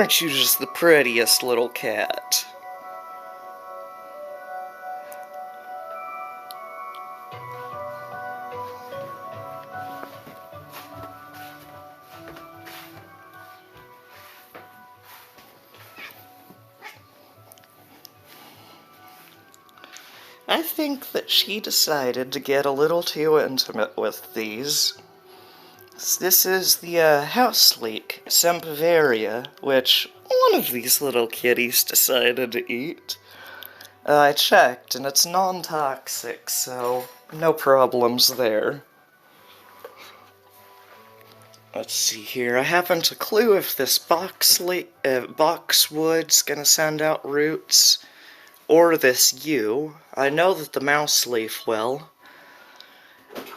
Aren't you just the prettiest little cat? I think that she decided to get a little too intimate with these. This is the house leek, Sempiveria, which one of these little kitties decided to eat. I checked, and it's non-toxic, so no problems there. Let's see here. I haven't a clue if this boxwood's gonna send out roots, or this yew. I know that the mouse leaf will.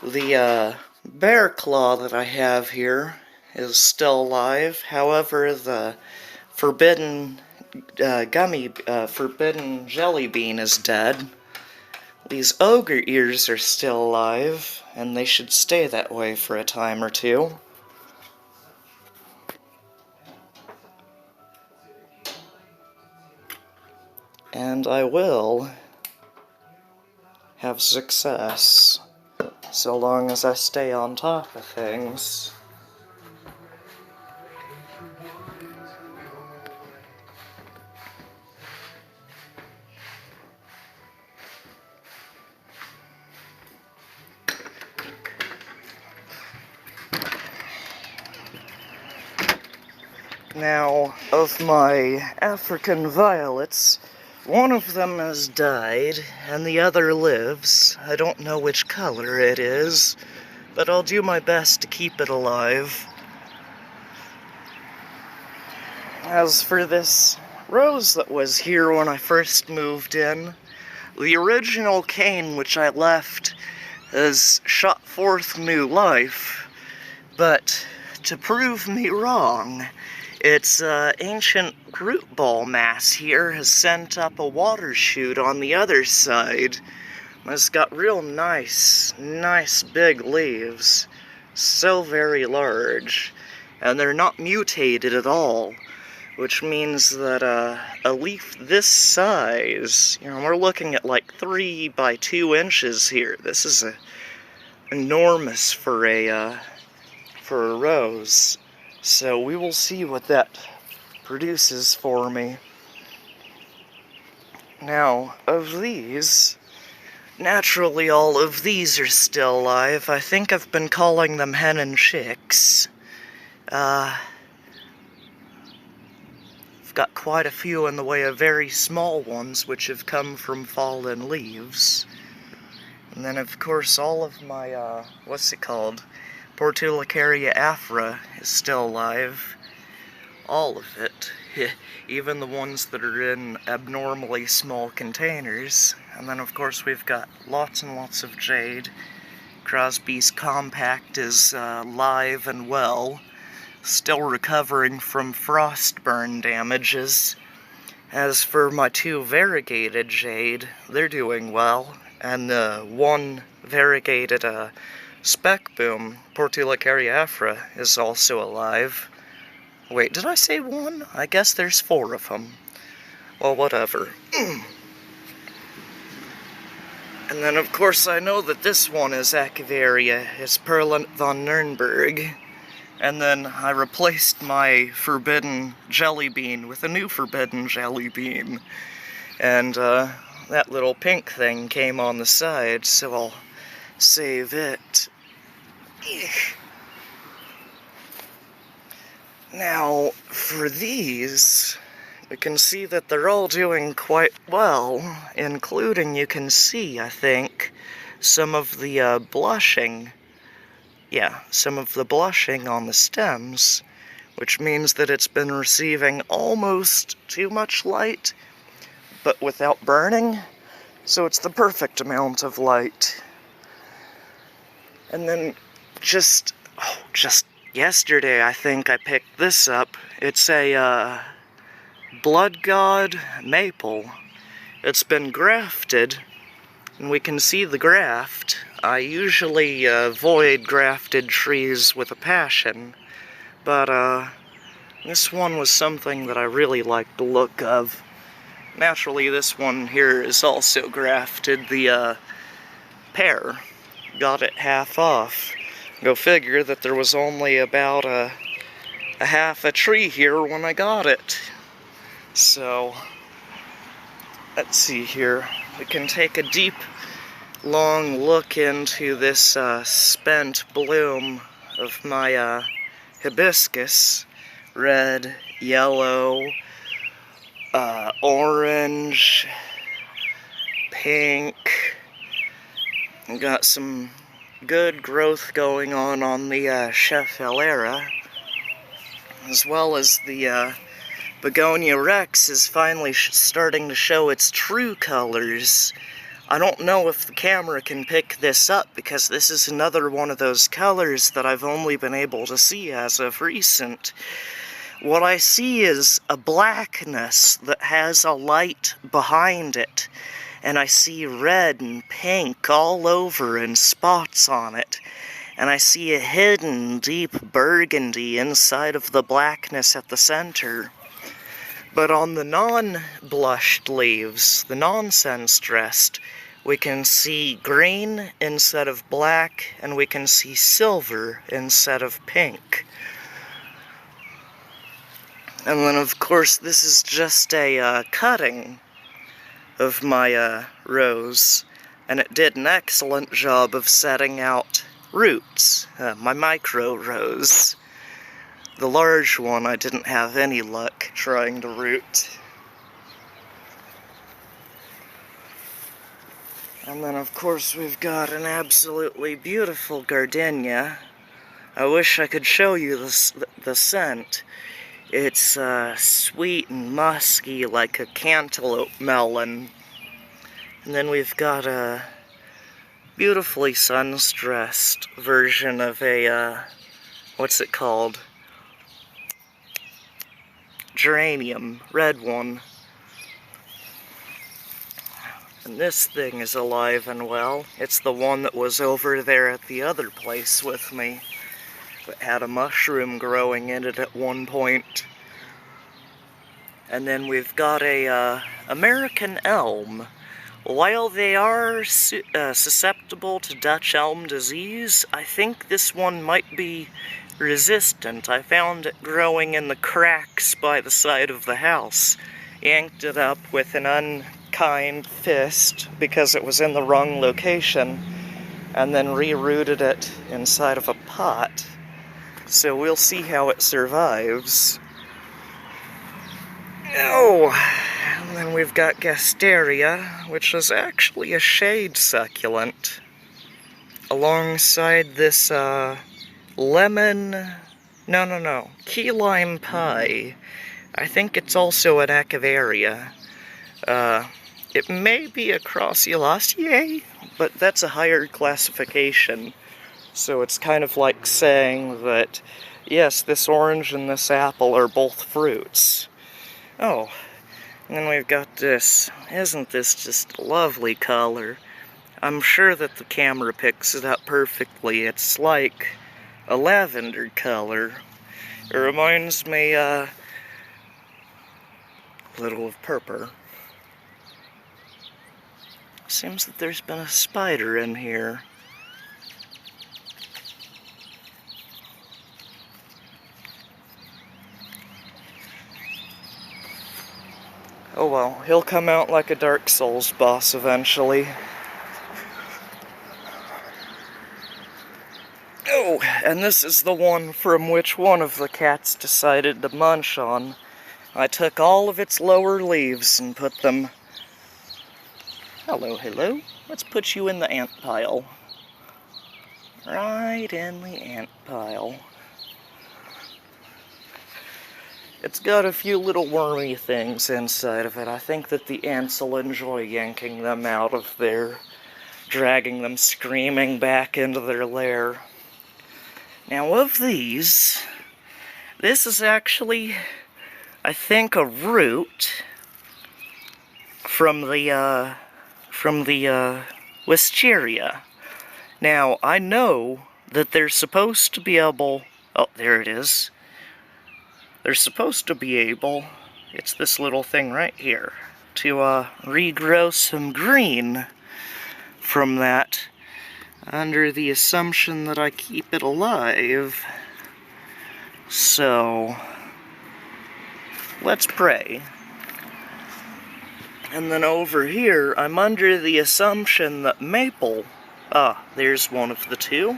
The bear claw that I have here is still alive. However, the forbidden forbidden jelly bean is dead. These ogre ears are still alive, and they should stay that way for a time or two. And I will have success, so long as I stay on top of things. Now, of my African violets, one of them has died, and the other lives. I don't know which color it is, but I'll do my best to keep it alive. As for this rose that was here when I first moved in, the original cane which I left has shot forth new life, but to prove me wrong, its ancient root ball mass here has sent up a water shoot on the other side. It's got real nice big leaves, so very large, and they're not mutated at all, which means that a leaf this size, we're looking at like 3 by 2 inches here. This is enormous for a rose. So we will see what that produces for me. Now, of these, naturally all of these are still alive. I think I've been calling them hen and chicks. I've got quite a few in the way of very small ones which have come from fallen leaves. And then of course all of my, Portulacaria afra is still alive. All of it. Even the ones that are in abnormally small containers. And then of course we've got lots and lots of jade. Crosby's compact is live and well. Still recovering from frost burn damages. As for my 2 variegated jade, they're doing well. And the 1 variegated spec boom, Portulacaria afra, is also alive. Wait, did I say 1? I guess there's 4 of them. Well, whatever. And then, of course, I know that this one is Echeveria. It's Perlant von Nurnberg. And then I replaced my forbidden jelly bean with a new forbidden jelly bean. And that little pink thing came on the side, so I'll save it. Now, for these, you can see that they're all doing quite well, including, you can see, I think, some of the blushing. Yeah, some of the blushing on the stems, which means that it's been receiving almost too much light, but without burning, so it's the perfect amount of light. And then just yesterday, I think I picked this up. It's a Blood God maple. It's been grafted, and we can see the graft. I usually avoid grafted trees with a passion, but This one was something that I really liked the look of. Naturally, this one here is also grafted. The pear got it half off. Go figure that there was only about a half a tree here when I got it. So, let's see here. We can take a deep, long look into this spent bloom of my hibiscus. Red, yellow, orange, pink. We got some good growth going on the Schefflera, as well as the Begonia Rex is finally starting to show its true colors. I don't know if the camera can pick this up, because this is another one of those colors that I've only been able to see as of recent. What I see is a blackness that has a light behind it, and I see red and pink all over and spots on it, and I see a hidden deep burgundy inside of the blackness at the center. But on the non-blushed leaves, the nonsense-dressed, we can see green instead of black, and we can see silver instead of pink. And then, of course, this is just a cutting of my rose, and it did an excellent job of setting out roots, my micro rose. The large one I didn't have any luck trying to root. And then, of course, we've got an absolutely beautiful gardenia. I wish I could show you the scent. It's sweet and musky like a cantaloupe melon. And then we've got a beautifully sun-stressed version of a, what's it called? Geranium, red one. And this thing is alive and well. It's the one that was over there at the other place with me. It had a mushroom growing in it at one point. And then we've got a American elm. While they are susceptible to Dutch elm disease, I think this one might be resistant. I found it growing in the cracks by the side of the house. Yanked it up with an unkind fist because it was in the wrong location, and then rerooted it inside of a pot. So we'll see how it survives. Oh, and then we've got Gasteria, which is actually a shade succulent, alongside this key lime pie. I think it's also an Echeveria. It may be a Crasulaceae, but that's a higher classification. So it's kind of like saying that, yes, this orange and this apple are both fruits. Oh, and then we've got this. Isn't this just a lovely color? I'm sure that the camera picks it up perfectly. It's like a lavender color. It reminds me a little of purple. Seems that there's been a spider in here. Oh well, he'll come out like a Dark Souls boss eventually. Oh, and this is the one from which one of the cats decided to munch on. I took all of its lower leaves and put them... Hello, hello. Let's put you in the ant pile. Right in the ant pile. It's got a few little wormy things inside of it. I think that the ants will enjoy yanking them out of there, dragging them screaming back into their lair. Now of these, this is actually, I think, a root from the Wisteria. Now, I know that they're supposed to be able... Oh, there it is. they're supposed to be able, it's this little thing right here, to regrow some green from that, under the assumption that I keep it alive. So, let's pray. And then over here, I'm under the assumption that maple, there's one of the two,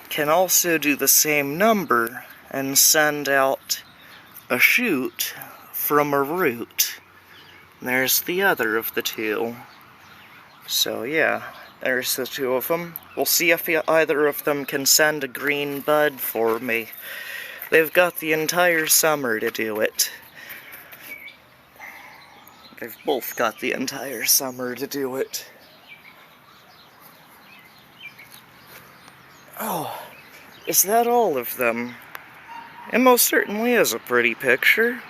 can also do the same number and send out a shoot from a root. There's the other of the two. So yeah, there's the two of them. We'll see if either of them can send a green bud for me. They've got the entire summer to do it. They've both got the entire summer to do it. Oh, is that all of them? It most certainly is a pretty picture.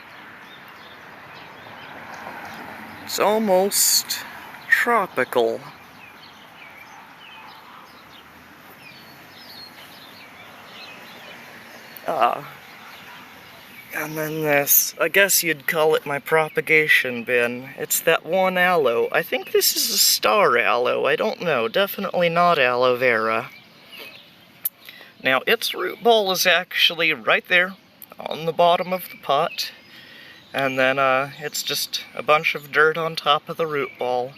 It's almost tropical. And then this, I guess you'd call it my propagation bin. It's that one aloe. I think this is a star aloe, I don't know. Definitely not aloe vera. Now, its root ball is actually right there on the bottom of the pot. And then it's just a bunch of dirt on top of the root ball.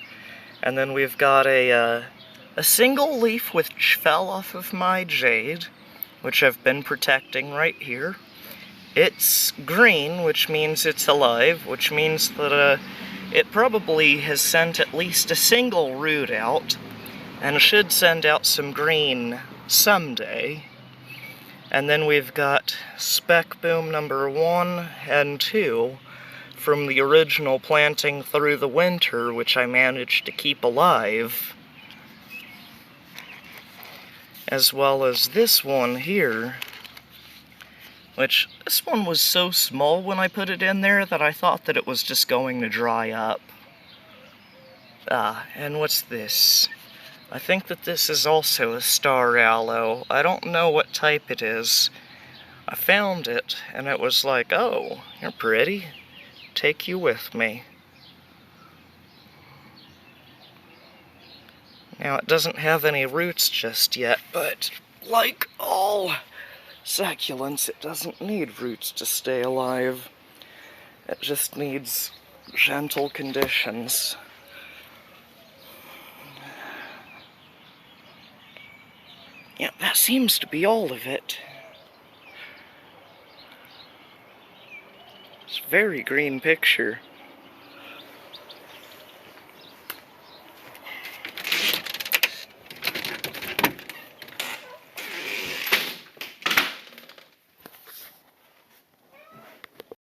And then we've got a single leaf which fell off of my jade, which I've been protecting right here. It's green, which means it's alive, which means that it probably has sent at least a single root out, and should send out some green someday. And then we've got spec boom number 1 and 2 from the original planting through the winter, which I managed to keep alive. As well as this one here, which this one was so small when I put it in there that I thought that it was just going to dry up. And what's this? I think that this is also a star aloe. I don't know what type it is. I found it, and it was like, oh, you're pretty. Take you with me. Now, it doesn't have any roots just yet, but like all succulents, it doesn't need roots to stay alive. It just needs gentle conditions. Yeah, that seems to be all of it. It's a very green picture.